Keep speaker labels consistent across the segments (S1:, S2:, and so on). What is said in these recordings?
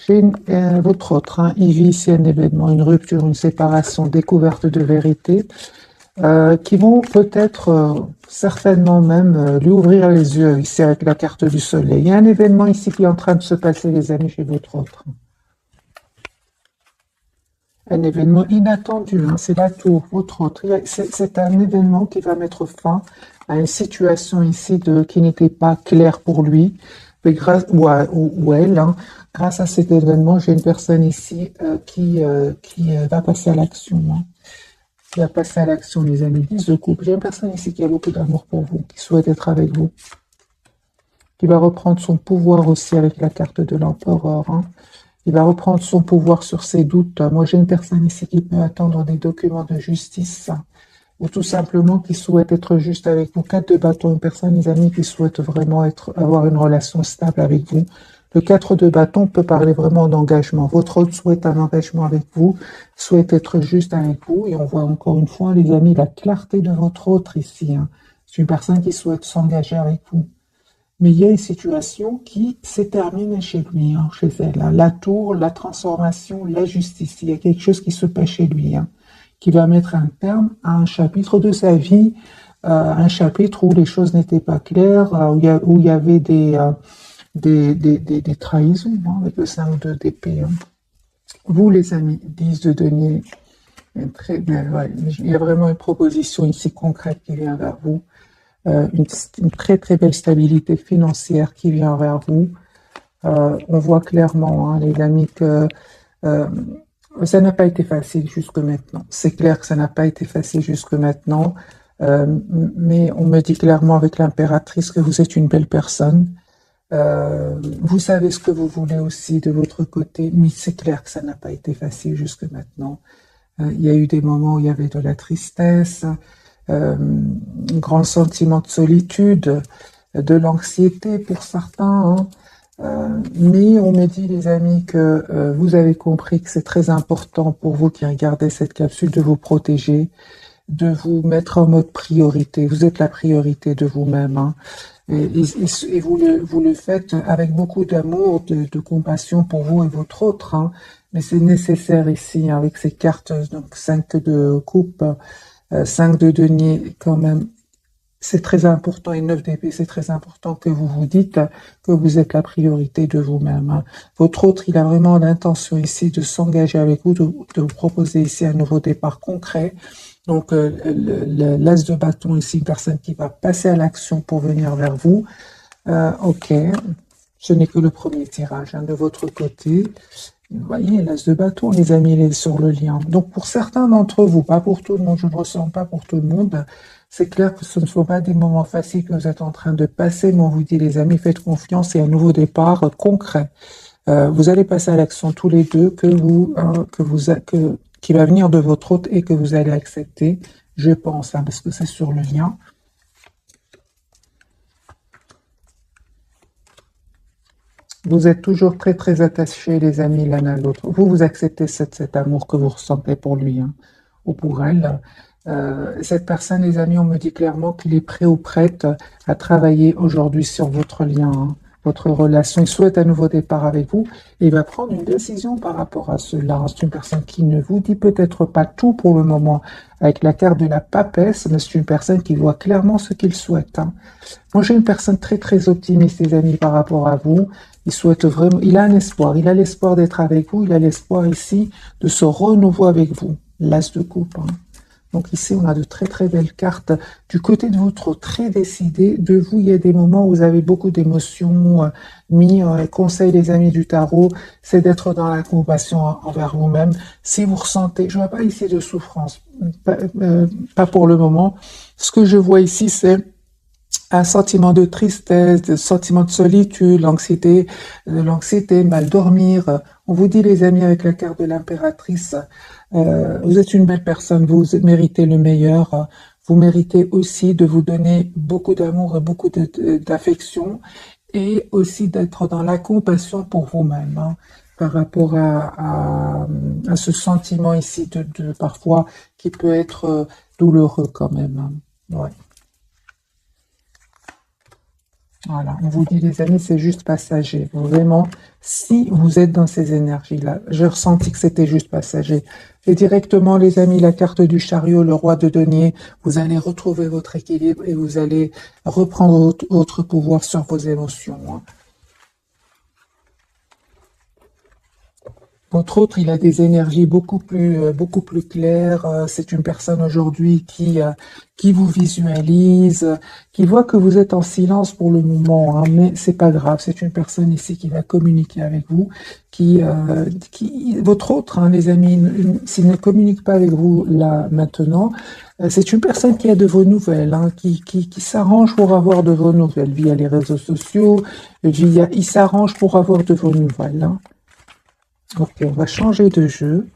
S1: Votre autre, hein, il vit ici un événement, une rupture, une séparation, découverte de vérité, qui vont peut-être, certainement même, lui ouvrir les yeux ici avec la carte du soleil. Il y a un événement ici qui est en train de se passer, les amis, chez votre autre. Un événement inattendu, hein, c'est la tour, votre autre. C'est un événement qui va mettre fin à une situation ici qui n'était pas claire pour lui, mais ou elle, hein. Grâce à cet événement, j'ai une personne ici qui va passer à l'action, hein. Qui va passer à l'action, les amis. 10 de couple. J'ai une personne ici qui a beaucoup d'amour pour vous, qui souhaite être avec vous, qui va reprendre son pouvoir aussi avec la carte de l'empereur, hein. Il va reprendre son pouvoir sur ses doutes. Moi, j'ai une personne ici qui peut attendre des documents de justice, ou tout simplement qui souhaite être juste avec vous. 4 de bâton, une personne, les amis, qui souhaite vraiment avoir une relation stable avec vous. Le 4 de bâton peut parler vraiment d'engagement. Votre autre souhaite un engagement avec vous, souhaite être juste avec vous. Et on voit encore une fois, les amis, la clarté de votre autre ici, hein. C'est une personne qui souhaite s'engager avec vous. Mais il y a une situation qui s'est terminée chez lui, hein, chez elle, hein. La tour, la transformation, la justice. Il y a quelque chose qui se passe chez lui, hein, qui va mettre un terme à un chapitre de sa vie, un chapitre où les choses n'étaient pas claires, où il y avait des trahisons, hein, avec le 5 d'épée, hein. Vous, les amis, 10 de denier, très bien, ouais. Il y a vraiment une proposition ici concrète qui vient vers vous. Une très très belle stabilité financière qui vient vers vous. On voit clairement, hein, les amis, que ça n'a pas été facile jusque maintenant. C'est clair que ça n'a pas été facile jusque maintenant, mais on me dit clairement avec l'impératrice que vous êtes une belle personne. Vous savez ce que vous voulez aussi de votre côté, mais c'est clair que ça n'a pas été facile jusque maintenant. Il y a eu des moments où il y avait de la tristesse, un grand sentiment de solitude, de l'anxiété pour certains, hein. Mais on me dit, les amis, que vous avez compris que c'est très important pour vous qui regardez cette capsule de vous protéger, de vous mettre en mode priorité. Vous êtes la priorité de vous-même, hein. Et vous le faites avec beaucoup d'amour, de compassion pour vous et votre autre, hein. Mais c'est nécessaire ici, hein, avec ces cartes, donc 5 de coupe, 5 de denier, quand même, c'est très important, et 9 d'épée, c'est très important que vous vous dites que vous êtes la priorité de vous-même, hein. Votre autre, il a vraiment l'intention ici de s'engager avec vous, de vous proposer ici un nouveau départ concret. Donc, l'as de bâton ici, une personne qui va passer à l'action pour venir vers vous. Ok, ce n'est que le premier tirage, hein, de votre côté. Vous voyez, l'as de bâton, les amis, il est sur le lien. Donc, pour certains d'entre vous, pas pour tout le monde, je ne ressens pas pour tout le monde, c'est clair que ce ne sont pas des moments faciles que vous êtes en train de passer, mais on vous dit, les amis, faites confiance et un nouveau départ concret. Vous allez passer à l'action tous les deux, qui va venir de votre hôte et que vous allez accepter, je pense, hein, parce que c'est sur le lien. Vous êtes toujours très très attachés, les amis, l'un à l'autre. Vous acceptez cet amour que vous ressentez pour lui, hein, ou pour elle. Cette personne, les amis, on me dit clairement qu'il est prêt ou prête à travailler aujourd'hui sur votre lien, hein, votre relation. Il souhaite un nouveau départ avec vous et il va prendre une décision par rapport à cela. C'est une personne qui ne vous dit peut-être pas tout pour le moment avec la carte de la papesse, mais c'est une personne qui voit clairement ce qu'il souhaite, hein. Moi, j'ai une personne très très optimiste, les amis, par rapport à vous. Il souhaite vraiment, il a un espoir, il a l'espoir d'être avec vous, il a l'espoir ici de ce renouveau avec vous. L'as de coupe, hein. Donc ici, on a de très très belles cartes. Du côté de votre très décidé, de vous, il y a des moments où vous avez beaucoup d'émotions. Conseil des amis du tarot, c'est d'être dans la compassion envers vous-même. Si vous ressentez, je vois pas ici de souffrance, pas pour le moment. Ce que je vois ici, c'est un sentiment de tristesse, de sentiment de solitude, l'anxiété, mal dormir. On vous dit, les amis, avec la carte de l'impératrice, vous êtes une belle personne, vous méritez le meilleur. Vous méritez aussi de vous donner beaucoup d'amour et beaucoup d'affection et aussi d'être dans la compassion pour vous-même, hein, par rapport à ce sentiment ici de parfois qui peut être douloureux quand même, hein. Ouais. Voilà, on vous dit les amis, c'est juste passager. Vraiment, si vous êtes dans ces énergies-là, j'ai ressenti que c'était juste passager. Et directement, les amis, la carte du chariot, le roi de denier, vous allez retrouver votre équilibre et vous allez reprendre votre pouvoir sur vos émotions, hein. Votre autre, il a des énergies beaucoup plus claires. C'est une personne aujourd'hui qui vous visualise, qui voit que vous êtes en silence pour le moment, hein, mais c'est pas grave. C'est une personne ici qui va communiquer avec vous, votre autre, hein, les amis, s'il ne communique pas avec vous là maintenant, c'est une personne qui a de vos nouvelles, hein, qui s'arrange pour avoir de vos nouvelles via les réseaux sociaux, il s'arrange pour avoir de vos nouvelles, hein. Ok, on va changer de jeu.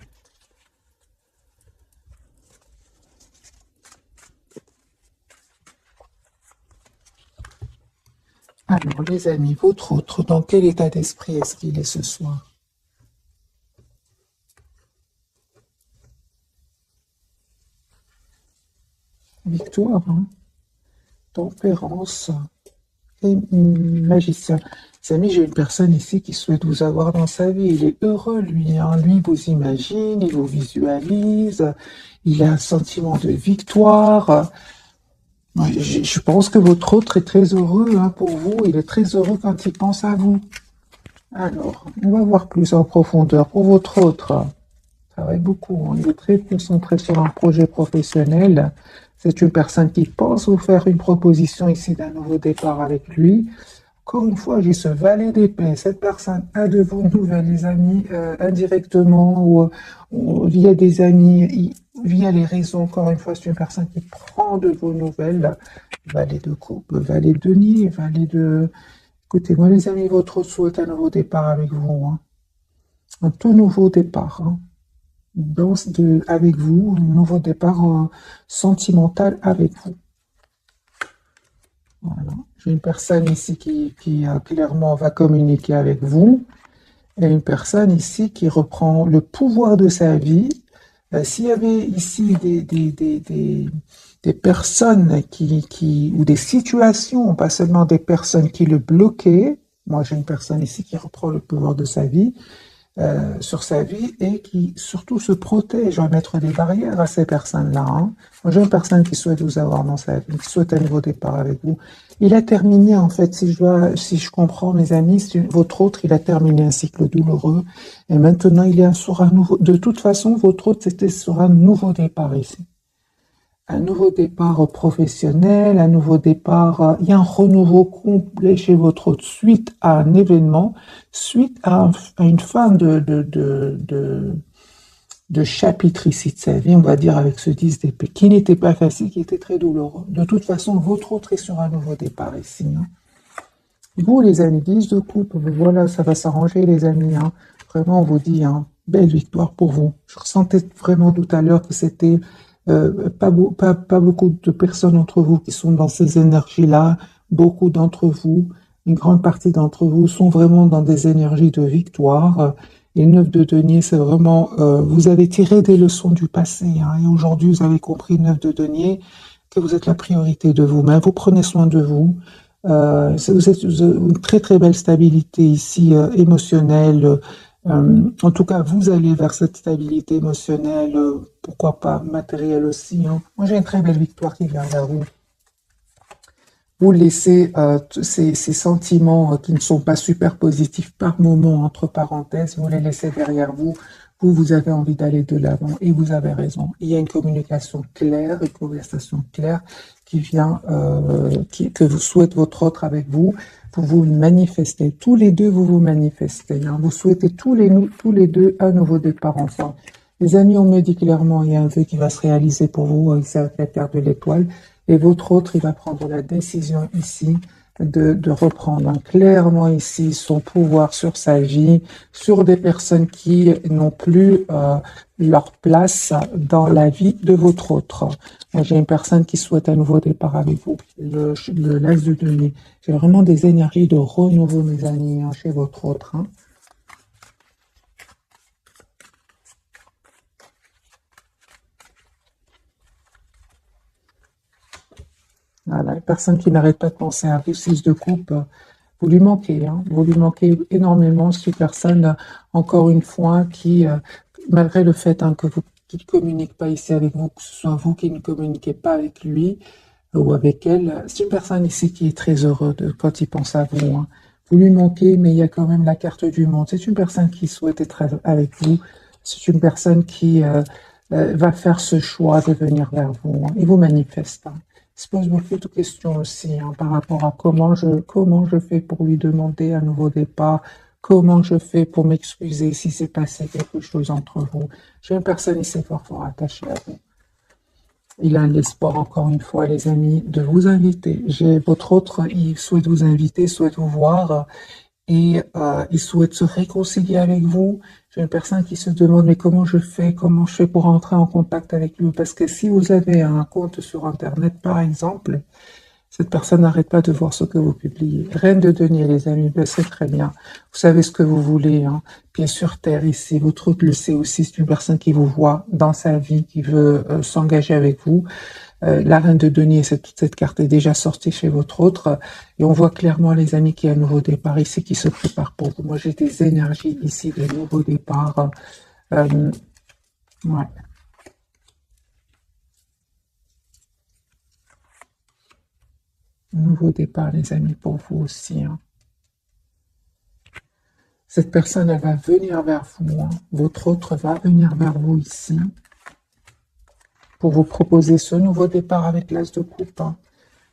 S1: Alors, les amis, votre autre, dans quel état d'esprit est-ce qu'il est ce soir? Victoire, hein, tempérance et magicien. Les amis, j'ai une personne ici qui souhaite vous avoir dans sa vie. Il est heureux, lui, hein. Lui, il vous imagine, il vous visualise, il a un sentiment de victoire. Ouais, je pense que votre autre est très heureux, hein, pour vous. Il est très heureux quand il pense à vous. Alors, on va voir plus en profondeur pour votre autre. Travaille beaucoup, hein. Il est très concentré sur un projet professionnel. C'est une personne qui pense vous faire une proposition ici d'un nouveau départ avec lui. Encore une fois, j'ai ce valet d'épée. Cette personne a de vos nouvelles, les amis, indirectement ou via des amis, via les réseaux. Encore une fois, c'est une personne qui prend de vos nouvelles. Valet de coupe, valet de denier, valet de... Écoutez, moi, les amis, votre souhait un nouveau départ avec vous, hein. Un tout nouveau départ, hein. Avec vous, un nouveau départ sentimental avec vous. Voilà. J'ai une personne ici qui clairement va communiquer avec vous et une personne ici qui reprend le pouvoir de sa vie. S'il y avait ici des personnes ou des situations, pas seulement des personnes qui le bloquaient, moi j'ai une personne ici qui reprend le pouvoir de sa vie, sur sa vie et qui surtout se protège, va mettre des barrières à ces personnes-là, hein. Moi, j'ai une personne qui souhaite vous avoir dans sa vie, qui souhaite un nouveau départ avec vous. Il a terminé, en fait, si je comprends, mes amis, votre autre, il a terminé un cycle douloureux et maintenant il est sur un nouveau. De toute façon, votre autre, c'était sur un nouveau départ ici. Un nouveau départ professionnel, un nouveau départ, il y a un renouveau complet chez votre hôte suite à un événement, suite à une fin de chapitre ici de sa vie, on va dire avec ce 10 d'épée, qui n'était pas facile, qui était très douloureux. De toute façon, votre autre est sur un nouveau départ ici, hein. Vous, les amis, 10 de coupe, voilà, ça va s'arranger, les amis, hein. Vraiment, on vous dit, hein, belle victoire pour vous. Je ressentais vraiment tout à l'heure que c'était pas beaucoup de personnes entre vous qui sont dans ces énergies-là. Beaucoup d'entre vous, une grande partie d'entre vous sont vraiment dans des énergies de victoire. Et 9 de denier, c'est vraiment, vous avez tiré des leçons du passé, hein, et aujourd'hui, vous avez compris, 9 de denier, que vous êtes la priorité de vous-même. Vous prenez soin de vous. Vous êtes une très très belle stabilité ici émotionnelle. En tout cas, vous allez vers cette stabilité émotionnelle, pourquoi pas matérielle aussi, hein. Moi, j'ai une très belle victoire qui vient vers vous. Vous laissez ces sentiments qui ne sont pas super positifs par moment, entre parenthèses, vous les laissez derrière vous. Vous avez envie d'aller de l'avant et vous avez raison. Il y a une communication claire, une conversation claire qui vient, que vous souhaite votre autre avec vous. Vous vous manifestez. Tous les deux, vous vous manifestez, hein. Vous souhaitez tous les deux un nouveau départ ensemble. Les amis, on me dit clairement, il y a un vœu qui va se réaliser pour vous, c'est avec la Terre de l'Étoile. Et votre autre, il va prendre la décision ici de reprendre, hein, clairement ici son pouvoir sur sa vie, sur des personnes qui n'ont plus leur place dans la vie de votre autre. Moi, j'ai une personne qui souhaite un nouveau départ avec vous, l'as de denier. J'ai vraiment des énergies de renouveau, mes amis, hein, chez votre autre, hein. Voilà. personne qui n'arrête pas de penser à vous, 6 de coupe, vous lui manquez, hein, vous lui manquez énormément. C'est une personne, encore une fois, qui, malgré le fait hein, que vous qu'il ne communique pas ici avec vous, que ce soit vous qui ne communiquez pas avec lui ou avec elle, c'est une personne ici qui est très heureuse quand il pense à vous. Hein. Vous lui manquez, mais il y a quand même la carte du monde. C'est une personne qui souhaite être avec vous. C'est une personne qui va faire ce choix de venir vers vous. Hein. Il vous manifeste. Hein. Il se pose beaucoup de questions aussi hein, par rapport à comment je fais pour lui demander un nouveau départ, comment je fais pour m'excuser si c'est passé quelque chose entre vous. J'ai une personne ici fort attachée à vous. Il a l'espoir, encore une fois, les amis, de vous inviter. J'ai votre autre, il souhaite vous inviter, souhaite vous voir et il souhaite se réconcilier avec vous. J'ai une personne qui se demande, mais comment je fais pour entrer en contact avec lui? Parce que si vous avez un compte sur Internet, par exemple, cette personne n'arrête pas de voir ce que vous publiez. Reine de denier, les amis, ben c'est très bien. Vous savez ce que vous voulez, hein. Pied sur terre ici. Votre autre le sait aussi, c'est une personne qui vous voit dans sa vie, qui veut s'engager avec vous. La reine de denier, toute cette carte est déjà sortie chez votre autre. Et on voit clairement, les amis, qu'il y a un nouveau départ ici qui se prépare pour vous. Moi, j'ai des énergies ici de nouveau départ. Ouais. Nouveau départ, les amis, pour vous aussi. Hein. Cette personne, elle va venir vers vous. Hein. Votre autre va venir vers vous ici pour vous proposer ce nouveau départ avec l'as de coupe. Hein.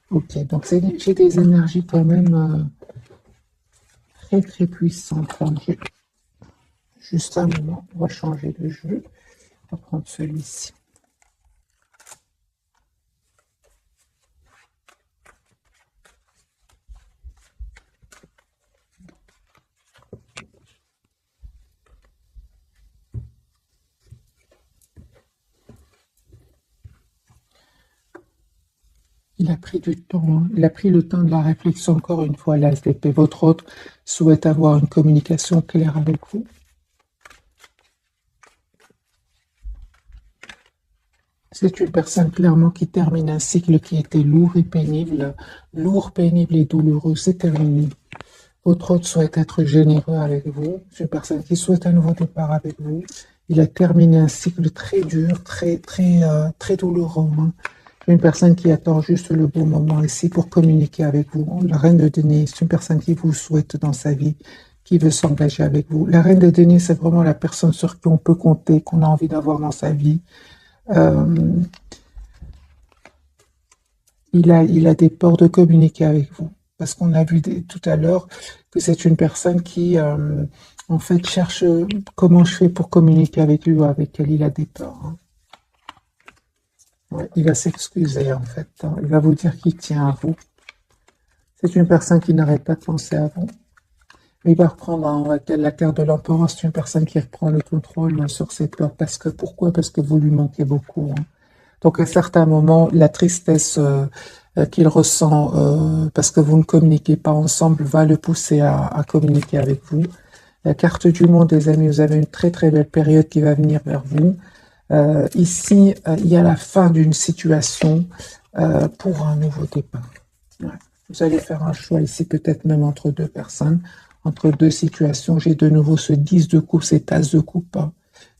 S1: Ok, donc j'ai des énergies quand même très puissantes. Hein. Juste un moment, on va changer de jeu. On va prendre celui-ci. Il a pris du temps, hein. Il a pris le temps de la réflexion, encore une fois, l'as d'épée. Votre autre souhaite avoir une communication claire avec vous. C'est une personne clairement qui termine un cycle qui était lourd, pénible et douloureux. C'est terminé. Votre autre souhaite être généreux avec vous. C'est une personne qui souhaite un nouveau départ avec vous. Il a terminé un cycle très dur, très douloureux. Hein. Une personne qui attend juste le bon moment ici pour communiquer avec vous. La reine de denier, c'est une personne qui vous souhaite dans sa vie, qui veut s'engager avec vous. La reine de denier, c'est vraiment la personne sur qui on peut compter, qu'on a envie d'avoir dans sa vie. Il a des peurs de communiquer avec vous. Parce qu'on a vu tout à l'heure que c'est une personne qui, en fait, cherche comment je fais pour communiquer avec lui ou avec elle. Il a des peurs. Hein. Ouais, il va s'excuser, en fait. Hein. Il va vous dire qu'il tient à vous. C'est une personne qui n'arrête pas de penser à vous. Il va reprendre la carte de l'empereur. C'est une personne qui reprend le contrôle sur ses peurs. Pourquoi? Parce que vous lui manquez beaucoup. Hein. Donc, à certains moments, la tristesse qu'il ressent parce que vous ne communiquez pas ensemble va le pousser à communiquer avec vous. La carte du monde, les amis, vous avez une très belle période qui va venir vers vous. Ici, il y a la fin d'une situation pour un nouveau départ. Ouais. Vous allez faire un choix ici, peut-être même entre deux personnes, entre deux situations. J'ai de nouveau ce 10 de coupe, cet as de coupe. Hein.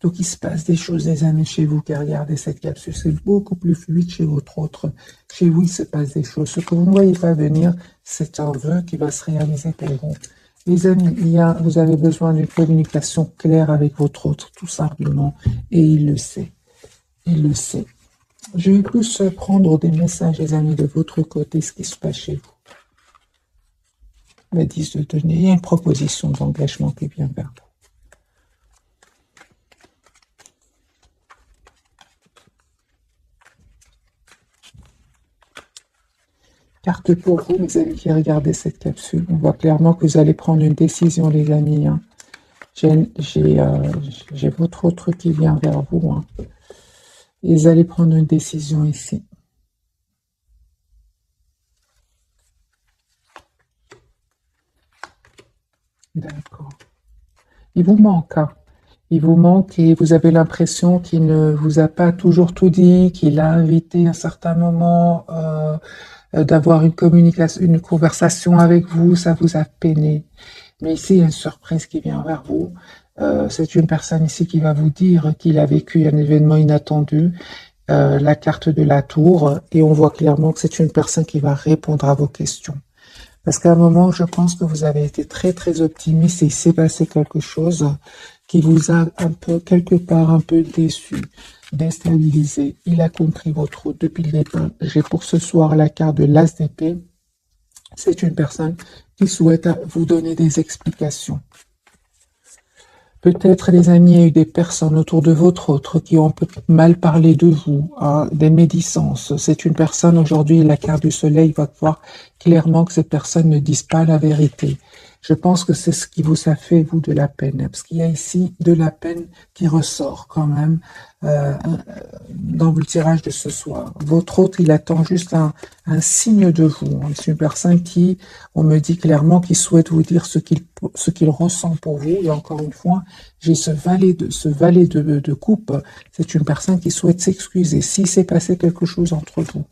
S1: Donc, il se passe des choses, les amis, chez vous qui regardez cette capsule. C'est beaucoup plus fluide chez votre autre. Chez vous, il se passe des choses. Ce que vous ne voyez pas venir, c'est un vœu qui va se réaliser pour vous. Les amis, vous avez besoin d'une communication claire avec votre autre, tout simplement. Et il le sait. Il le sait. Je vais plus prendre des messages, les amis, de votre côté, ce qui se passe chez vous. Le 10 de denier, il y a une proposition d'engagement qui vient vers vous. Carte pour vous, mes amis qui regardez cette capsule. On voit clairement que vous allez prendre une décision, les amis. Hein. J'ai votre autre qui vient vers vous. Hein. Et vous allez prendre une décision ici. D'accord. Il vous manque. Hein. Il vous manque et vous avez l'impression qu'il ne vous a pas toujours tout dit, qu'il a invité à un certain moment d'avoir une communication, une conversation avec vous, ça vous a peiné. Mais ici, il y a une surprise qui vient vers vous. C'est une personne ici qui va vous dire qu'il a vécu un événement inattendu, la carte de la tour, et on voit clairement que c'est une personne qui va répondre à vos questions. Parce qu'à un moment, je pense que vous avez été très très optimiste et il s'est passé quelque chose qui vous a un peu, quelque part, un peu déçu, déstabilisé. Il a compris votre route depuis le départ. J'ai pour ce soir la carte de l'As d'épée. C'est une personne qui souhaite vous donner des explications. Peut-être, les amis, il y a eu des personnes autour de votre autre qui ont peut-être mal parlé de vous, hein, des médisances. C'est une personne, aujourd'hui, la carte du soleil va voir clairement que ces personnes ne disent pas la vérité. Je pense que c'est ce qui vous a fait, vous, de la peine. Parce qu'il y a ici de la peine qui ressort quand même dans le tirage de ce soir. Votre autre, il attend juste un signe de vous. C'est une personne qui, on me dit clairement, qui souhaite vous dire ce qu'il ressent pour vous. Et encore une fois, j'ai ce valet de coupe. C'est une personne qui souhaite s'excuser s'il s'est passé quelque chose entre vous.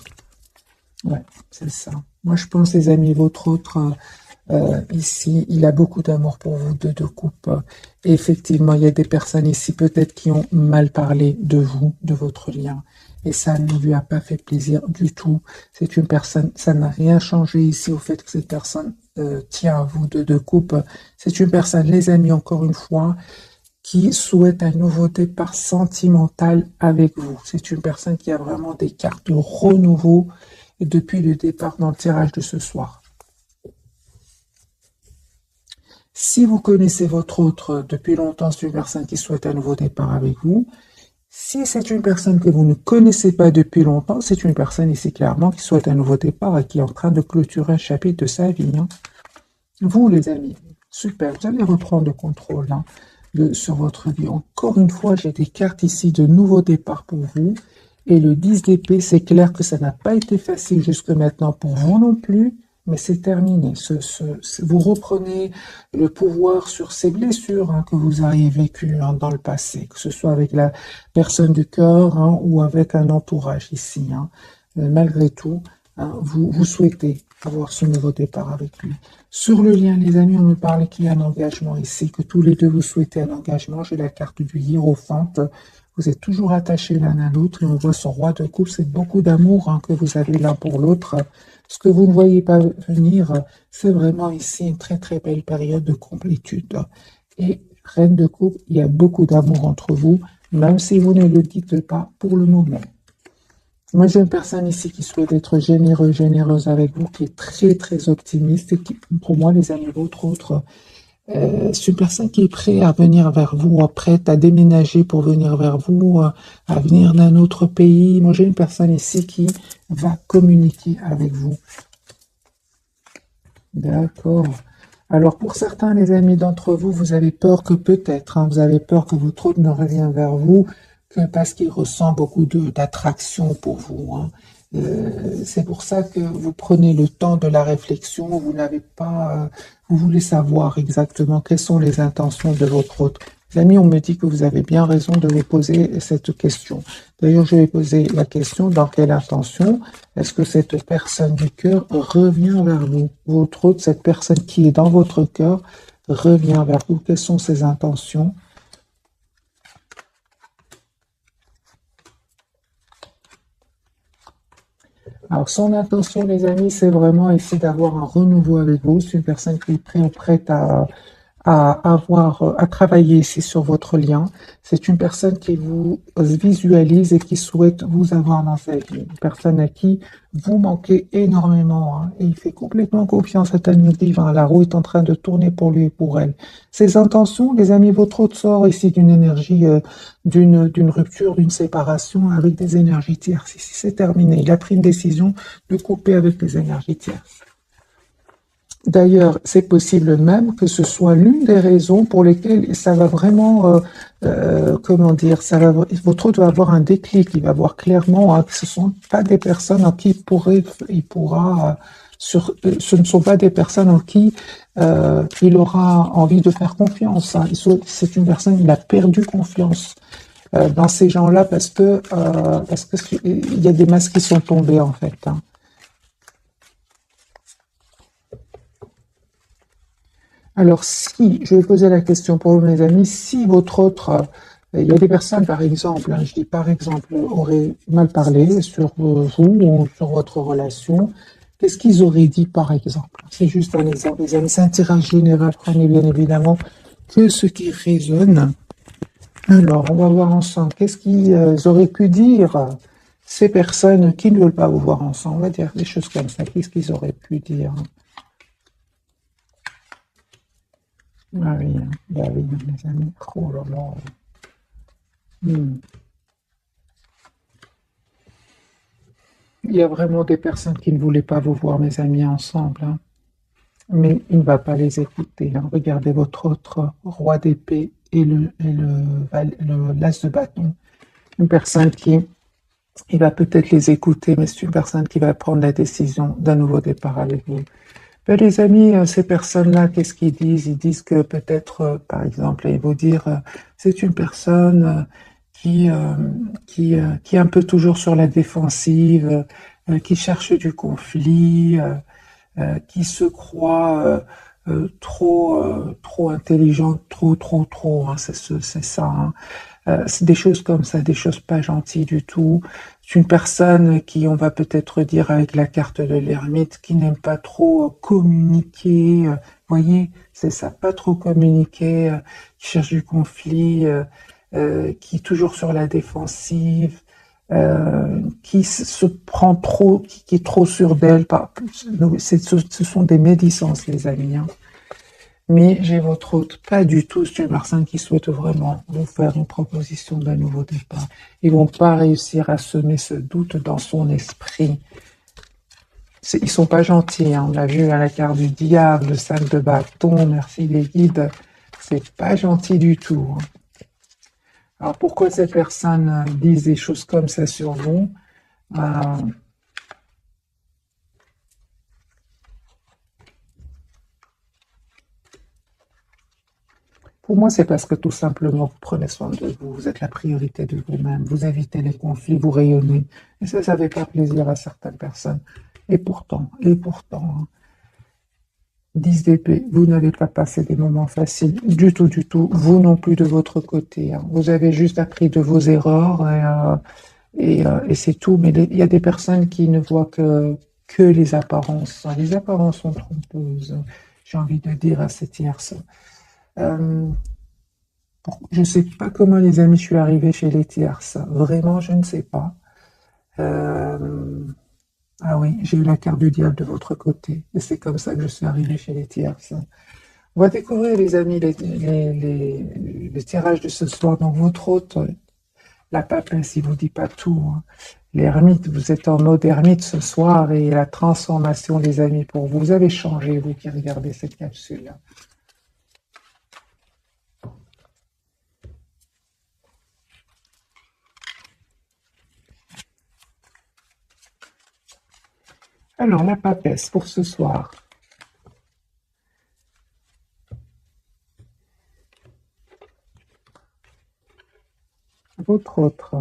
S1: Ouais, c'est ça. Moi, je pense, les amis, votre autre... ici, il a beaucoup d'amour pour vous, de coupe. Et effectivement, il y a des personnes ici peut-être qui ont mal parlé de vous, de votre lien. Et ça ne lui a pas fait plaisir du tout. C'est une personne, ça n'a rien changé ici au fait que cette personne tient à vous, de coupe. C'est une personne, les amis, encore une fois, qui souhaite un nouveau départ sentimental avec vous. C'est une personne qui a vraiment des cartes de renouveau depuis le départ dans le tirage de ce soir. Si vous connaissez votre autre depuis longtemps, c'est une personne qui souhaite un nouveau départ avec vous. Si c'est une personne que vous ne connaissez pas depuis longtemps, c'est une personne ici clairement qui souhaite un nouveau départ et qui est en train de clôturer un chapitre de sa vie. Hein. Vous, les amis, super, vous allez reprendre le contrôle sur votre vie. Encore une fois, j'ai des cartes ici de nouveau départ pour vous. Et le 10 d'épée, c'est clair que ça n'a pas été facile jusque maintenant pour vous non plus. Mais c'est terminé. Vous reprenez le pouvoir sur ces blessures que vous avez vécues dans le passé, que ce soit avec la personne du cœur ou avec un entourage ici. Malgré tout, vous souhaitez avoir ce nouveau départ avec lui. Sur le lien, les amis, on me parle qu'il y a un engagement ici, que tous les deux vous souhaitez un engagement. J'ai la carte du hiérophante. Vous êtes toujours attachés l'un à l'autre et on voit son roi de coupe. C'est beaucoup d'amour que vous avez l'un pour l'autre. Ce que vous ne voyez pas venir, c'est vraiment ici une très très belle période de complétude. Et reine de coupe, il y a beaucoup d'amour entre vous, même si vous ne le dites pas pour le moment. Moi, j'ai une personne ici qui souhaite être généreux, généreuse avec vous, qui est très très optimiste et qui, pour moi, les amis, votre autre, c'est une personne qui est prête à venir vers vous, prête à déménager pour venir vers vous, à venir d'un autre pays. Moi, j'ai une personne ici qui va communiquer avec vous. D'accord. Alors, pour certains, les amis d'entre vous, vous avez peur que peut-être, vous avez peur que votre autre ne revienne vers vous que parce qu'il ressent beaucoup d'attraction pour vous. C'est pour ça que vous prenez le temps de la réflexion, vous n'avez pas, vous voulez savoir exactement quelles sont les intentions de votre autre. Les amis, on me dit que vous avez bien raison de vous poser cette question. D'ailleurs, je vais poser la question, dans quelle intention est-ce que cette personne du cœur revient vers vous? Votre autre, cette personne qui est dans votre cœur, revient vers vous. Quelles sont ses intentions? Alors, son intention, les amis, c'est vraiment essayer d'avoir un renouveau avec vous. C'est une personne qui est prête à travailler ici sur votre lien. C'est une personne qui vous visualise et qui souhaite vous avoir dans sa vie. Une personne à qui vous manquez énormément. Et il fait complètement confiance à Tanya Divin. La roue est en train de tourner pour lui et pour elle. Ses intentions, les amis, votre autre sort ici d'une énergie, d'une rupture, d'une séparation avec des énergies tierces. Ici, c'est terminé. Il a pris une décision de couper avec les énergies tierces. D'ailleurs, c'est possible même que ce soit l'une des raisons pour lesquelles ça va vraiment, comment dire, votre autre va avoir un déclic, il va voir clairement que ce ne sont pas des personnes en qui ce ne sont pas des personnes en qui il aura envie de faire confiance. C'est une personne, il a perdu confiance dans ces gens-là parce que il y a des masques qui sont tombés en fait. Alors, si, je vais poser la question pour vous, mes amis, si votre autre, il y a des personnes, par exemple, hein, je dis par exemple, auraient mal parlé sur vous ou sur votre relation, qu'est-ce qu'ils auraient dit, par exemple? C'est juste un exemple, les amis, c'est un tirage général, prenez bien évidemment que ce qui résonne. Alors, on va voir ensemble, qu'est-ce qu'ils auraient pu dire, ces personnes qui ne veulent pas vous voir ensemble, on va dire des choses comme ça, qu'est-ce qu'ils auraient pu dire? Ah oui, hein, bah oui, mes amis, oh là là. Hmm. Il y a vraiment des personnes qui ne voulaient pas vous voir, mes amis, ensemble, hein. Mais il ne va pas les écouter, hein. Regardez votre autre roi d'épée et le l'as de bâton. Une personne qui, il va peut-être les écouter, mais c'est une personne qui va prendre la décision d'un nouveau départ avec vous. Ben, les amis, ces personnes-là, qu'est-ce qu'ils disent? Ils disent que peut-être, par exemple, ils vont dire, c'est une personne qui, euh, qui est un peu toujours sur la défensive, qui cherche du conflit, qui se croit trop intelligente, trop, hein, c'est ça, hein. C'est des choses comme ça, des choses pas gentilles du tout. C'est une personne qui, on va peut-être dire avec la carte de l'ermite, qui n'aime pas trop communiquer. Voyez, c'est ça, pas trop communiquer, qui cherche du conflit, qui est toujours sur la défensive, qui se prend trop, qui est trop sûre d'elle. Ce sont des médisances, les amis, hein. Mais j'ai votre hôte, pas du tout, c'est une personne qui souhaite vraiment vous faire une proposition d'un nouveau départ. Ils vont pas réussir à semer ce doute dans son esprit. Ils sont pas gentils, hein. On l'a vu à la carte du diable, le 5 de bâton, merci les guides. C'est pas gentil du tout, hein. Alors pourquoi ces personnes disent des choses comme ça sur vous? Euh, Pour moi, c'est parce que tout simplement, vous prenez soin de vous, vous êtes la priorité de vous-même, vous évitez les conflits, vous rayonnez. Et ça fait pas plaisir à certaines personnes. Et pourtant, hein, 10 d'épée, vous n'avez pas passé des moments faciles du tout. Vous non plus de votre côté, hein. Vous avez juste appris de vos erreurs et c'est tout. Mais il y a des personnes qui ne voient que les apparences. Les apparences sont trompeuses, j'ai envie de dire à ces tierces. Euh, je ne sais pas comment, les amis, je suis arrivée chez les tierces. Vraiment, je ne sais pas. Euh, ah oui, j'ai eu la carte du diable de votre côté. Et c'est comme ça que je suis arrivée chez les tierces. On va découvrir, les amis, les tirages de ce soir. Donc, votre hôte, la papesse, il vous dit pas tout, hein. L'ermite, vous êtes en mode ermite ce soir et la transformation, les amis, pour vous. Vous avez changé, vous qui regardez cette capsule. Alors, la papesse pour ce soir. Votre autre.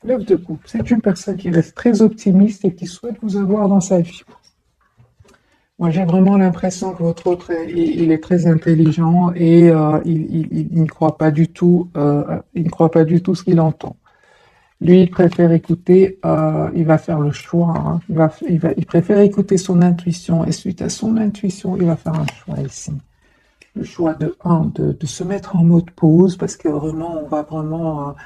S1: L'œuf de coupe, c'est une personne qui reste très optimiste et qui souhaite vous avoir dans sa vie. Moi, j'ai vraiment l'impression que votre autre, il est très intelligent et il ne croit pas du tout, il ne croit pas du tout ce qu'il entend. Lui, il préfère écouter, il va faire le choix, hein. Il préfère écouter son intuition et suite à son intuition, il va faire un choix ici. Le choix de se mettre en mode pause parce que vraiment, on va vraiment,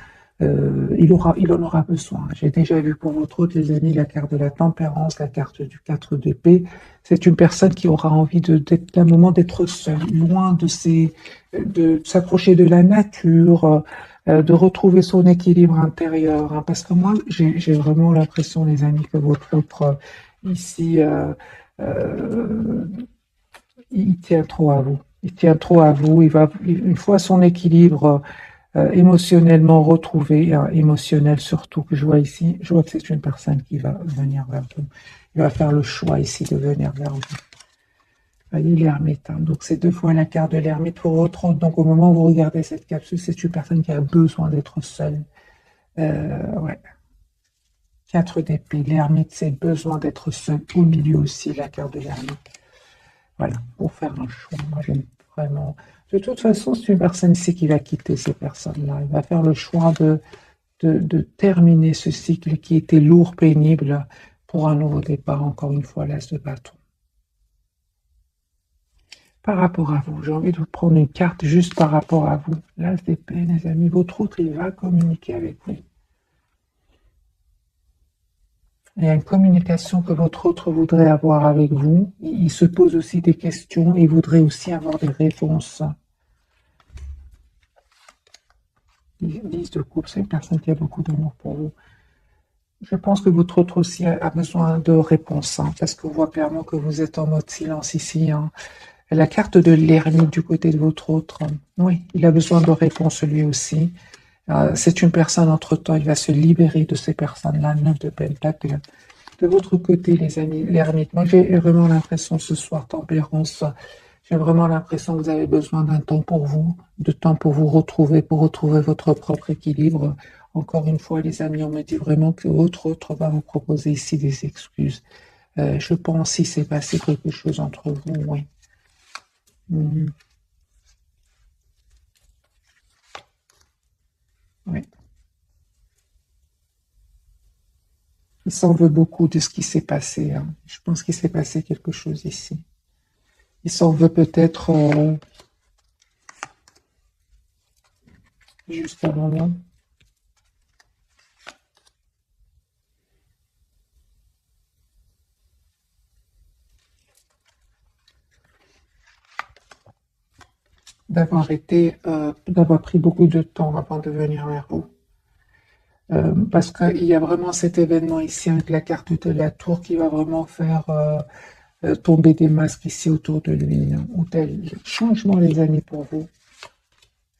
S1: il en aura besoin. J'ai déjà vu pour votre autre, les amis, la carte de la tempérance, la carte du 4 d'épée. C'est une personne qui aura envie d'un moment d'être seule, loin de s'approcher de la nature, de retrouver son équilibre intérieur, hein. Parce que moi, j'ai vraiment l'impression, les amis, que votre autre, ici, euh, il tient trop à vous. Il tient trop à vous. Une fois son équilibre émotionnellement retrouvé, hein, émotionnel surtout, que je vois ici, je vois que c'est une personne qui va venir vers vous. Il va faire le choix ici de venir vers vous. Voyez l'ermite, hein. Donc c'est deux fois la carte de l'ermite pour votre autre. Donc au moment où vous regardez cette capsule, c'est une personne qui a besoin d'être seule. Ouais. 4 d'épée. L'ermite, c'est besoin d'être seul. Au milieu aussi, la carte de l'ermite. Voilà, pour faire un choix. Moi, j'aime vraiment. De toute façon, c'est une personne ici qui va quitter ces personnes-là. Il va faire le choix de terminer ce cycle qui était lourd, pénible, pour un nouveau départ. Encore une fois, l'as de bâton. Par rapport à vous, j'ai envie de vous prendre une carte juste par rapport à vous. L'as d'épée, les amis, votre autre, il va communiquer avec vous. Il y a une communication que votre autre voudrait avoir avec vous. Il se pose aussi des questions. Il voudrait aussi avoir des réponses. 10 de coupe, c'est une personne qui a beaucoup d'amour pour vous. Je pense que votre autre aussi a besoin de réponses, hein, parce qu'on voit clairement que vous êtes en mode silence ici. Hein. La carte de l'ermite du côté de votre autre, oui, il a besoin de réponses lui aussi. C'est une personne, entre-temps, il va se libérer de ces personnes-là, 9 de Pentacle. De votre côté, les amis, l'ermite, moi j'ai vraiment l'impression ce soir, tempérance, j'ai vraiment l'impression que vous avez besoin d'un temps pour vous, de temps pour vous retrouver, pour retrouver votre propre équilibre. Encore une fois, les amis, on me dit vraiment que votre autre va vous proposer ici des excuses. Je pense qu'il s'est passé quelque chose entre vous, oui. Oui. Il s'en veut beaucoup de ce qui s'est passé. Hein. Je pense qu'il s'est passé quelque chose ici. Il s'en veut peut-être juste un moment. D'avoir pris beaucoup de temps avant de venir vers vous. Parce qu'il y a vraiment cet événement ici avec la carte de la tour qui va vraiment faire tomber des masques ici autour de lui. Hein, ou tel changement, les amis, pour vous.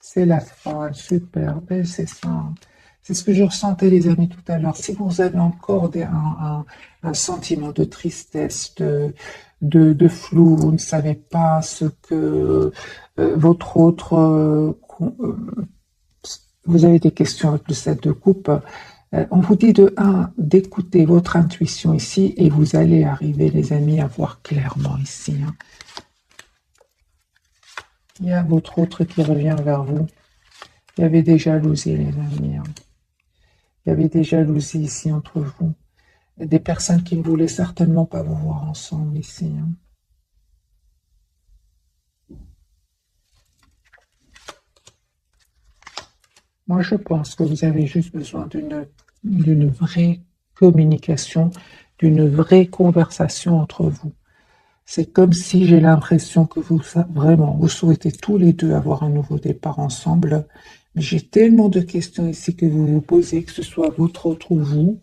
S1: C'est la fin, super, ben, c'est ça. C'est ce que je ressentais, les amis, tout à l'heure. Si vous avez encore un sentiment de tristesse, de flou, vous ne savez pas ce que votre autre... vous avez des questions avec le 7 de coupe. On vous dit d'écouter votre intuition ici et vous allez arriver, les amis, à voir clairement ici. Hein. Il y a votre autre qui revient vers vous. Il y avait des jalousies, les amis. Hein. Il y avait des jalousies ici entre vous. Des personnes qui ne voulaient certainement pas vous voir ensemble ici. Hein. Moi, je pense que vous avez juste besoin d'une vraie communication, d'une vraie conversation entre vous. C'est comme si j'ai l'impression que vous souhaitez tous les deux avoir un nouveau départ ensemble. Mais j'ai tellement de questions ici que vous vous posez, que ce soit votre autre ou vous.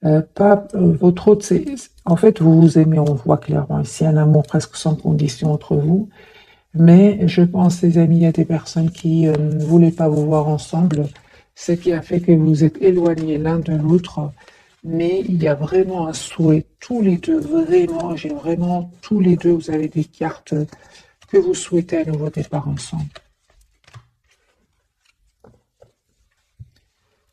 S1: Votre autre, en fait, vous vous aimez, on voit clairement ici un amour presque sans condition entre vous. Mais je pense, les amis, il y a des personnes qui ne voulaient pas vous voir ensemble, ce qui a fait que vous êtes éloignés l'un de l'autre. Mais il y a vraiment un souhait, tous les deux, vraiment, tous les deux, vous avez des cartes que vous souhaitez un nouveau départ ensemble.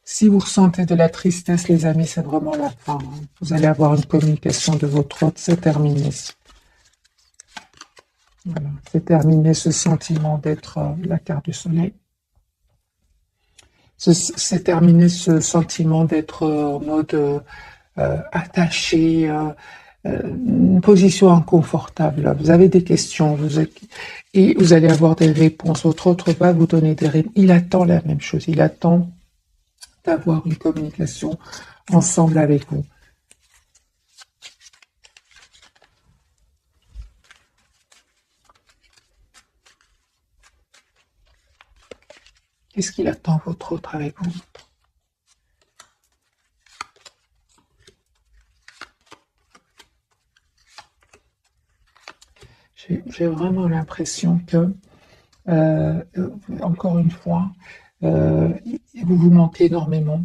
S1: Si vous ressentez de la tristesse, les amis, c'est vraiment la fin. Hein. Vous allez avoir une communication de votre autre, c'est terminé. Voilà, c'est terminé ce sentiment d'être la carte du soleil. C'est terminé ce sentiment d'être en mode attaché, une position inconfortable. Vous avez des questions et vous allez avoir des réponses. Votre autre va vous donner des réponses. Il attend la même chose. Il attend d'avoir une communication ensemble avec vous. Qu'est-ce qu'il attend, votre autre, avec vous? J'ai vraiment l'impression que, encore une fois, vous vous manquez énormément.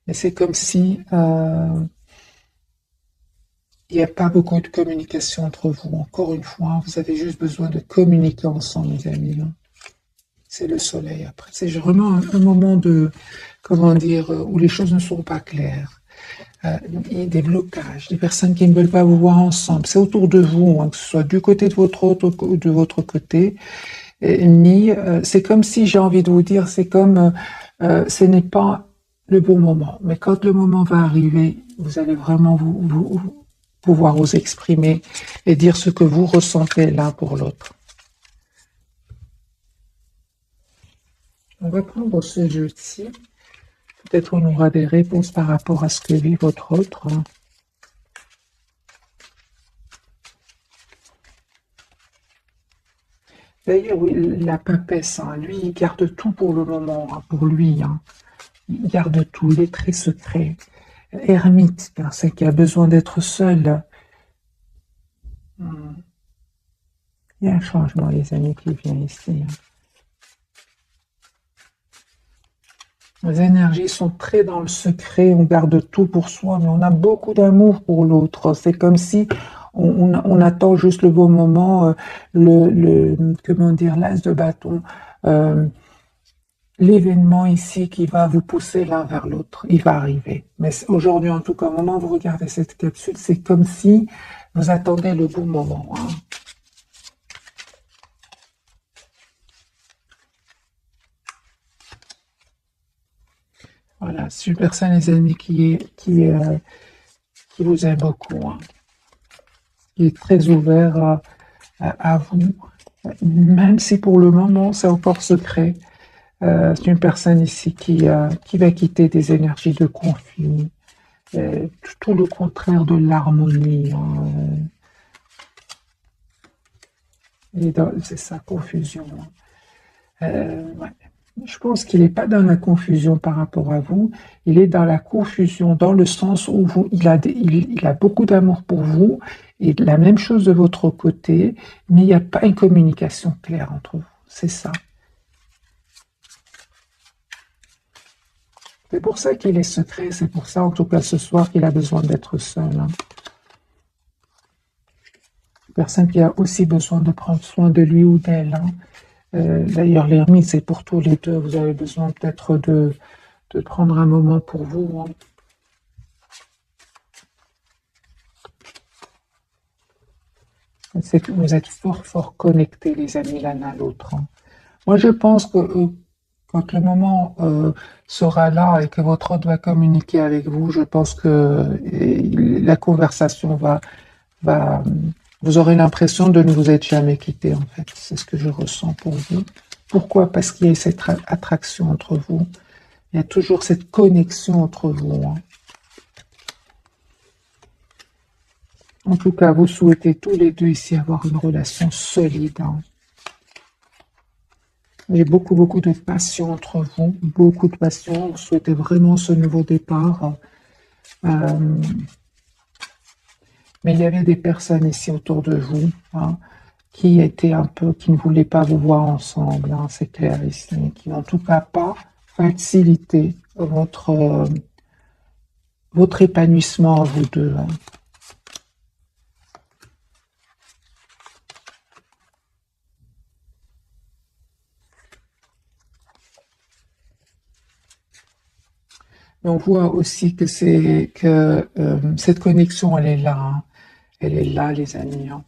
S1: Mais c'est comme si il n'y a pas beaucoup de communication entre vous. Encore une fois, vous avez juste besoin de communiquer ensemble, les amis. Hein. C'est le soleil après. C'est vraiment un moment de, comment dire, où les choses ne sont pas claires. Et des blocages, des personnes qui ne veulent pas vous voir ensemble. C'est autour de vous, hein, que ce soit du côté de votre autre ou de votre côté. C'est comme si, j'ai envie de vous dire, c'est comme ce n'est pas le bon moment. Mais quand le moment va arriver, vous allez vraiment pouvoir vous exprimer et dire ce que vous ressentez l'un pour l'autre. On va prendre ce jeu-ci. Peut-être on aura des réponses par rapport à ce que vit votre autre. D'ailleurs, oui, la papesse, hein, lui, il garde tout pour le moment, hein, pour lui. Hein. Il garde tout, il est très secret. Ermite, c'est qu'il a besoin d'être seul. Il y a un changement, les amis, qui vient ici. Hein. Les énergies sont très dans le secret, on garde tout pour soi, mais on a beaucoup d'amour pour l'autre. C'est comme si on attend juste le bon moment, comment dire, l'as de bâton, l'événement ici qui va vous pousser l'un vers l'autre, il va arriver. Mais aujourd'hui, en tout cas, au moment où vous regardez cette capsule, c'est comme si vous attendez le bon moment. Hein. Voilà, c'est une personne, les amis, qui vous aime beaucoup, hein, qui est très ouvert à vous, même si pour le moment c'est encore secret. C'est une personne ici qui va quitter des énergies de conflit, tout le contraire de l'harmonie. Hein. C'est ça, confusion. Ouais. Je pense qu'il n'est pas dans la confusion par rapport à vous, il est dans la confusion dans le sens où il a beaucoup d'amour pour vous, et la même chose de votre côté, mais il n'y a pas une communication claire entre vous, c'est ça. C'est pour ça qu'il est secret, c'est pour ça en tout cas ce soir qu'il a besoin d'être seul. Hein. Une personne qui a aussi besoin de prendre soin de lui ou d'elle. Hein. D'ailleurs, l'ermite, c'est pour tous les deux. Vous avez besoin peut-être de prendre un moment pour vous. Hein. C'est que vous êtes fort connectés, les amis, l'un à l'autre. Hein. Moi, je pense que quand le moment sera là et que votre autre va communiquer avec vous, je pense que la conversation vous aurez l'impression de ne vous être jamais quitté, en fait. C'est ce que je ressens pour vous. Pourquoi? Parce qu'il y a cette attraction entre vous. Il y a toujours cette connexion entre vous. Hein. En tout cas, vous souhaitez tous les deux ici avoir une relation solide. Hein. Il y a beaucoup de passion entre vous. Beaucoup de passion. Vous souhaitez vraiment ce nouveau départ. Mais il y avait des personnes ici autour de vous hein, qui ne voulaient pas vous voir ensemble, hein, c'est clair ici, qui n'ont en tout cas pas facilité votre épanouissement à vous deux. Hein. Mais on voit aussi que cette connexion, elle est là. Hein. Elle est là, les amis. Hein.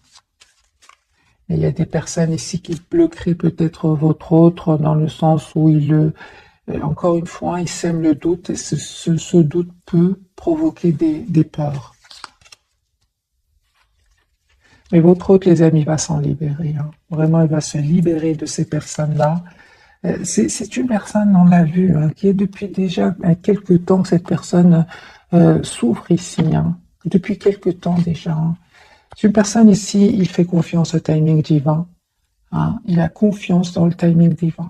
S1: Et il y a des personnes ici qui bloqueraient peut-être votre autre dans le sens où encore une fois, ils sèment le doute et ce doute peut provoquer des peurs. Mais votre autre, les amis, va s'en libérer. Hein. Vraiment, il va se libérer de ces personnes-là. C'est une personne, on l'a vu, hein, qui est depuis déjà quelques temps, cette personne souffre ici. Hein. Depuis quelques temps déjà. Hein. C'est une personne ici, il fait confiance au timing divin. Hein. Il a confiance dans le timing divin.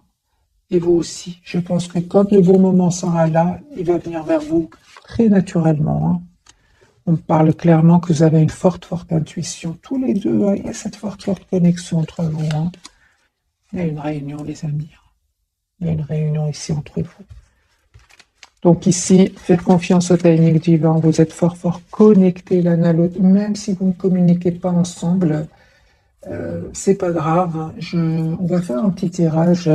S1: Et vous aussi. Je pense que quand le bon moment sera là, il va venir vers vous très naturellement. Hein. On parle clairement que vous avez une forte intuition. Tous les deux, hein, il y a cette forte connexion entre vous. Hein. Il y a une réunion, les amis. Il y a une réunion ici entre vous. Donc ici, faites confiance au timing divin. Vous êtes fort connectés l'un à l'autre. Même si vous ne communiquez pas ensemble, c'est pas grave. On va faire un petit tirage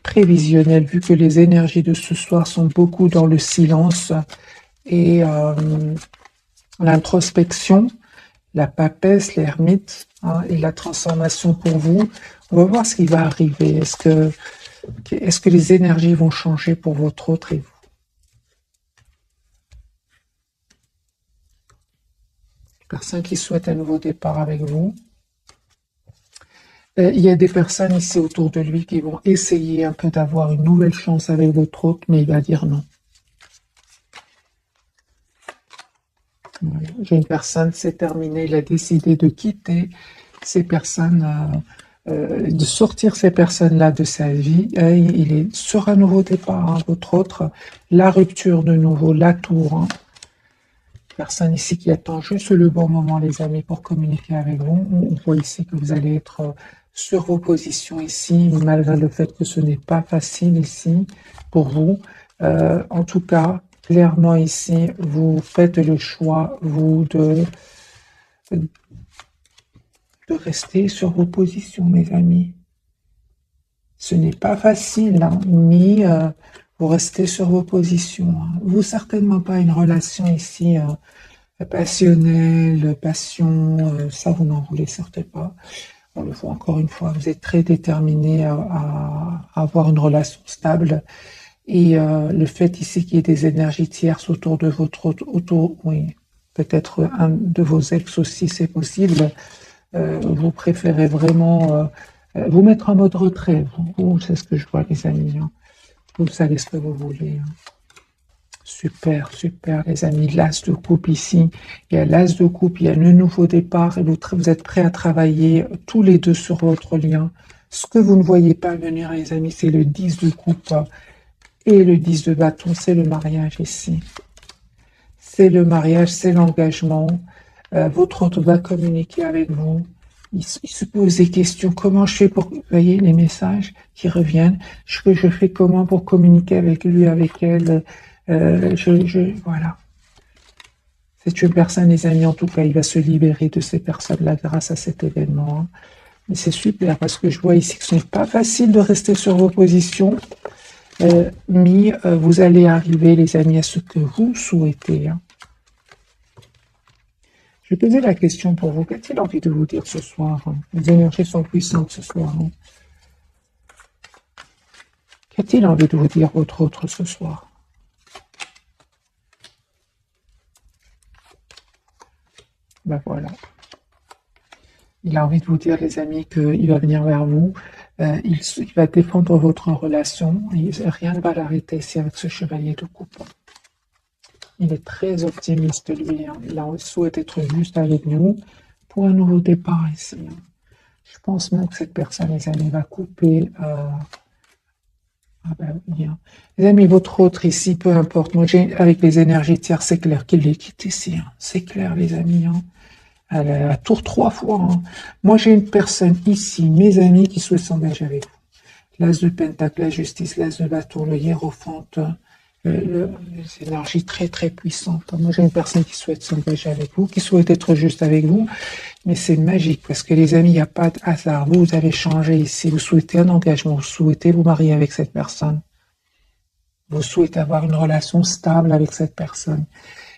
S1: prévisionnel, vu que les énergies de ce soir sont beaucoup dans le silence. et l'introspection, la papesse, l'ermite, hein, et la transformation pour vous. On va voir ce qui va arriver. Est-ce que les énergies vont changer pour votre autre et vous? Personne qui souhaite un nouveau départ avec vous. Il y a des personnes ici autour de lui qui vont essayer un peu d'avoir une nouvelle chance avec votre autre, mais il va dire non. Voilà. J'ai une personne, c'est terminé, il a décidé de quitter ces personnes, de sortir ces personnes-là de sa vie. Il est sur un nouveau départ, hein, votre autre, la rupture de nouveau, la tour. Hein. Personne ici qui attend juste le bon moment, les amis, pour communiquer avec vous. On voit ici que vous allez être sur vos positions ici, malgré le fait que ce n'est pas facile ici pour vous. En tout cas, clairement ici, vous faites le choix, vous, de rester sur vos positions, mes amis. Ce n'est pas facile, hein, mais vous restez sur vos positions. Hein. Vous, certainement pas une relation ici passionnelle, passion, ça vous n'en voulez certes pas. On le voit encore une fois, vous êtes très déterminé à avoir une relation stable. Et le fait ici qu'il y ait des énergies tierces autour de votre oui, peut-être un de vos ex aussi, c'est possible. Vous préférez vraiment vous mettre en mode retrait. Vous, c'est ce que je vois, les amis. Hein. Vous savez ce que vous voulez. Hein. Super, super, les amis. L'as de coupe ici. Il y a l'as de coupe, il y a le nouveau départ. Et vous êtes prêts à travailler tous les deux sur votre lien. Ce que vous ne voyez pas venir, les amis, c'est le 10 de coupe. Et le 10 de bâton, c'est le mariage ici. C'est le mariage, c'est l'engagement. Votre autre va communiquer avec vous. Il se pose des questions. Comment je fais pour... Vous voyez les messages qui reviennent. Je fais comment pour communiquer avec lui, avec elle. Voilà. C'est une personne, les amis, en tout cas, il va se libérer de ces personnes-là grâce à cet événement. Hein. Mais c'est super parce que je vois ici que ce n'est pas facile de rester sur vos positions. Mais vous allez arriver, les amis, à ce que vous souhaitez. Hein. Je vais poser la question pour vous. Qu'a-t-il envie de vous dire ce soir? Hein? Les énergies sont puissantes ce soir. Hein? Qu'a-t-il envie de vous dire votre autre ce soir? Ben voilà. Il a envie de vous dire, les amis, qu'il va venir vers vous. Il va défendre votre relation. Rien ne va l'arrêter ici avec ce chevalier de coupe. Il est très optimiste, lui. Hein. Il souhaite être juste avec nous pour un nouveau départ ici. Hein. Je pense même que cette personne, les amis, va couper... Ah ben oui. Hein. Les amis, votre autre ici, peu importe. Moi, avec les énergies tiers, c'est clair qu'il les quitte ici. Hein. C'est clair, les amis. Hein. Elle a tour 3 fois. Hein. Moi, j'ai une personne ici, mes amis, qui souhaitent s'engager avec vous. L'as de pentacle, la justice, l'as de bâton, le hiérophante, les énergies très très puissantes. Moi, j'ai une personne qui souhaite s'engager avec vous, qui souhaite être juste avec vous, mais c'est magique parce que les amis, il n'y a pas de hasard. Vous avez changé ici, vous souhaitez un engagement, vous souhaitez vous marier avec cette personne, vous souhaitez avoir une relation stable avec cette personne.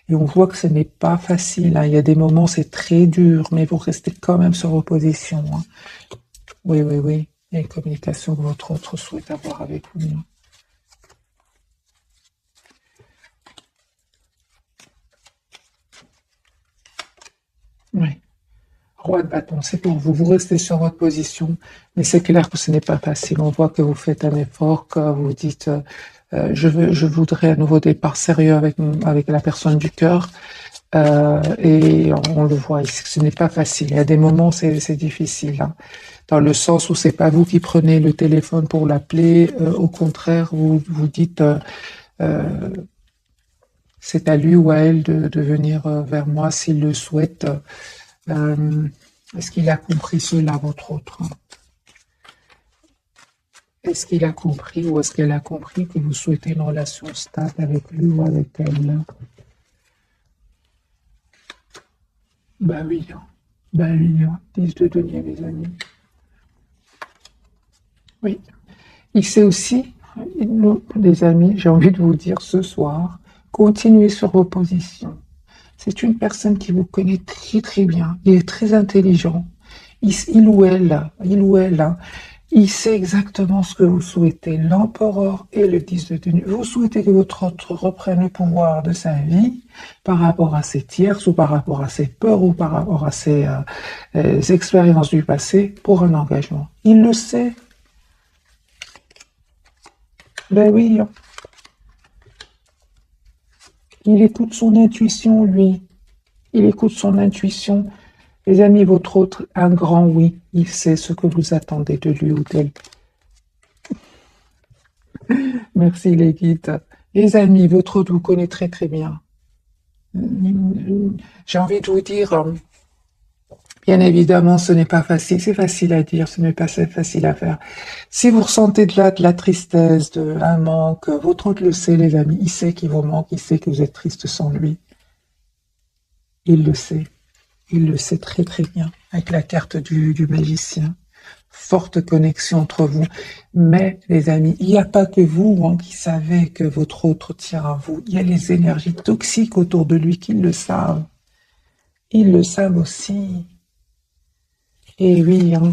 S1: Et on voit que ce n'est pas facile. Hein. Il y a des moments, c'est très dur, mais vous restez quand même sur vos positions. Hein. Oui, oui, oui. Il y a une communication que votre autre souhaite avoir avec vous. Hein. Oui. Roi de bâton, c'est pour vous. Vous restez sur votre position, mais c'est clair que ce n'est pas facile. On voit que vous faites un effort, que vous dites je voudrais un nouveau départ sérieux avec la personne du cœur. Et on le voit ici, ce n'est pas facile. Il y a des moments, c'est difficile. Hein. Dans le sens où c'est pas vous qui prenez le téléphone pour l'appeler. Au contraire, vous dites c'est à lui ou à elle de venir vers moi s'il le souhaite. Est-ce qu'il a compris cela, votre autre? Est-ce qu'il a compris ou est-ce qu'elle a compris que vous souhaitez une relation stable avec lui ou avec elle? Ben oui, ben oui, 10 de denier, mes amis. Oui. Il sait aussi, nous, les amis, j'ai envie de vous dire ce soir, Continuez sur vos positions. C'est une personne qui vous connaît très très bien. Il est très intelligent. Il ou elle, hein, il sait exactement ce que vous souhaitez. L'empereur et le 10 de denier. Vous souhaitez que votre autre reprenne le pouvoir de sa vie par rapport à ses tierces ou par rapport à ses peurs ou par rapport à ses expériences du passé pour un engagement. Il le sait. Ben oui, hein. Il écoute son intuition, lui. Il écoute son intuition. Les amis, votre autre, un grand oui. Il sait ce que vous attendez de lui ou d'elle. Merci les guides. Les amis, votre autre vous connaît très très bien. J'ai envie de vous dire, bien évidemment, ce n'est pas facile. C'est facile à dire, ce n'est pas facile à faire. Si vous ressentez de la tristesse, un manque, votre autre le sait, les amis. Il sait qu'il vous manque, il sait que vous êtes triste sans lui. Il le sait. Il le sait très très bien. Avec la carte du magicien. Forte connexion entre vous. Mais, les amis, il n'y a pas que vous hein, qui savez que votre autre tient à vous. Il y a les énergies toxiques autour de lui qui le savent. Ils le savent aussi. Et oui, hein.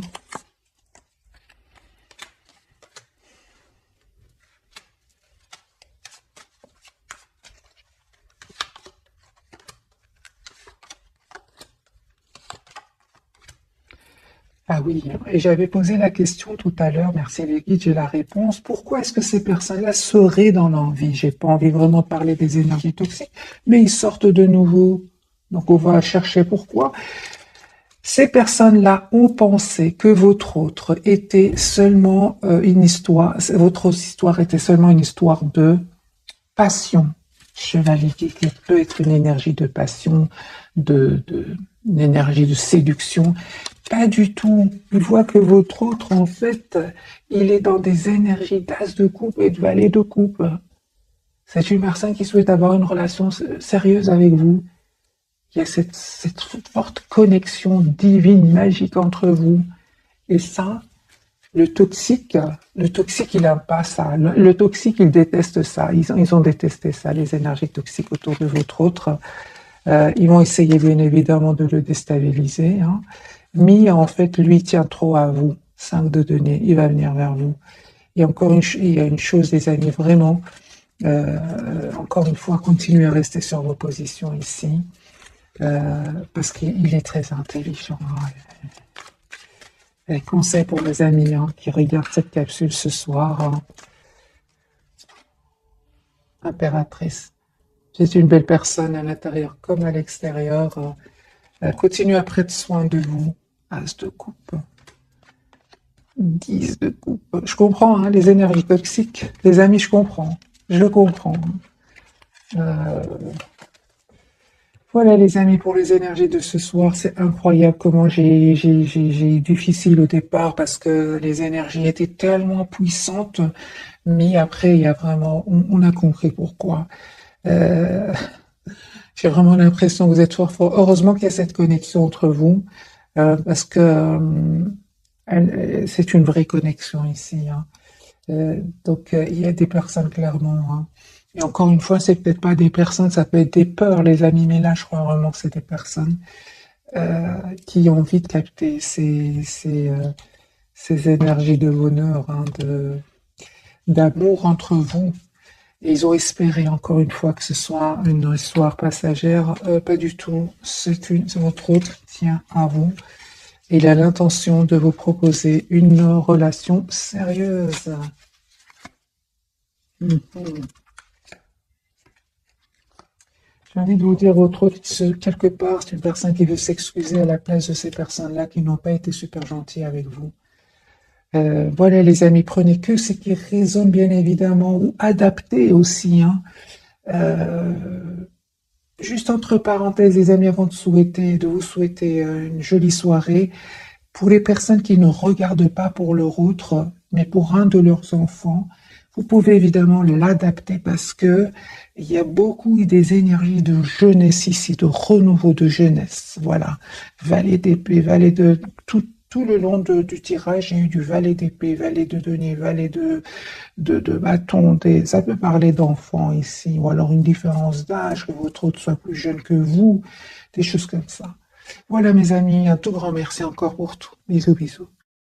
S1: Ah oui, et j'avais posé la question tout à l'heure, merci les guides, j'ai la réponse. Pourquoi est-ce que ces personnes-là seraient dans l'envie? J'ai pas envie vraiment de parler des énergies toxiques, mais ils sortent de nouveau. Donc on va chercher pourquoi. Ces personnes-là ont pensé que votre autre était seulement une histoire, votre histoire était seulement une histoire de passion. Chevalier qui peut être une énergie de passion, une énergie de séduction. Pas du tout. Il voit que votre autre, en fait, il est dans des énergies d'as de coupe et de valet de coupe. C'est une personne qui souhaite avoir une relation sérieuse avec vous. Il y a cette forte connexion divine, magique entre vous. Et ça, le toxique, il n'aime pas ça. Le toxique, il déteste ça. Ils ont détesté ça, les énergies toxiques autour de votre autre. Ils vont essayer, bien évidemment, de le déstabiliser. Hein. Mais en fait, lui tient trop à vous. 5 de denier, il va venir vers vous. Et encore il y a une chose, les amis, vraiment, encore une fois, continuez à rester sur vos positions ici. Parce qu'il est très intelligent. Et conseil pour mes amis hein, qui regardent cette capsule ce soir. Hein. Impératrice, c'est une belle personne à l'intérieur comme à l'extérieur. Continue à prendre soin de vous. As de coupe. 10 de coupe. Je comprends hein, les énergies toxiques. Les amis, je comprends. Je le comprends. Voilà les amis pour les énergies de ce soir, c'est incroyable comment j'ai eu difficile au départ parce que les énergies étaient tellement puissantes, mais après il y a vraiment, on a compris pourquoi. Euh, j'ai vraiment l'impression que vous êtes fort fort. Heureusement qu'il y a cette connexion entre vous parce que c'est une vraie connexion ici. Hein. Donc il y a des personnes clairement. Hein, et encore une fois, c'est peut-être pas des personnes, ça peut être des peurs, les amis, mais là, je crois vraiment que c'est des personnes qui ont envie de capter ces énergies de bonheur, hein, d'amour entre vous. Et ils ont espéré, encore une fois, que ce soit une histoire passagère. Pas du tout. C'est votre autre qui tient à vous. Et il a l'intention de vous proposer une relation sérieuse. J'ai envie de vous dire autre chose, quelque part, c'est une personne qui veut s'excuser à la place de ces personnes-là qui n'ont pas été super gentilles avec vous. Voilà les amis, prenez que ce qui résonne bien évidemment, ou adaptez aussi. Hein. Juste entre parenthèses les amis, avant de vous souhaiter une jolie soirée, pour les personnes qui ne regardent pas pour leur autre, mais pour un de leurs enfants, vous pouvez évidemment l'adapter parce que il y a beaucoup des énergies de jeunesse ici, de renouveau de jeunesse. Voilà. Valet d'épée, valet de tout le long du tirage, j'ai eu du valet d'épée, valet de denier, valet de bâton. Ça peut parler d'enfants ici, ou alors une différence d'âge, que votre autre soit plus jeune que vous, des choses comme ça. Voilà mes amis, un tout grand merci encore pour tout. Bisous, bisous.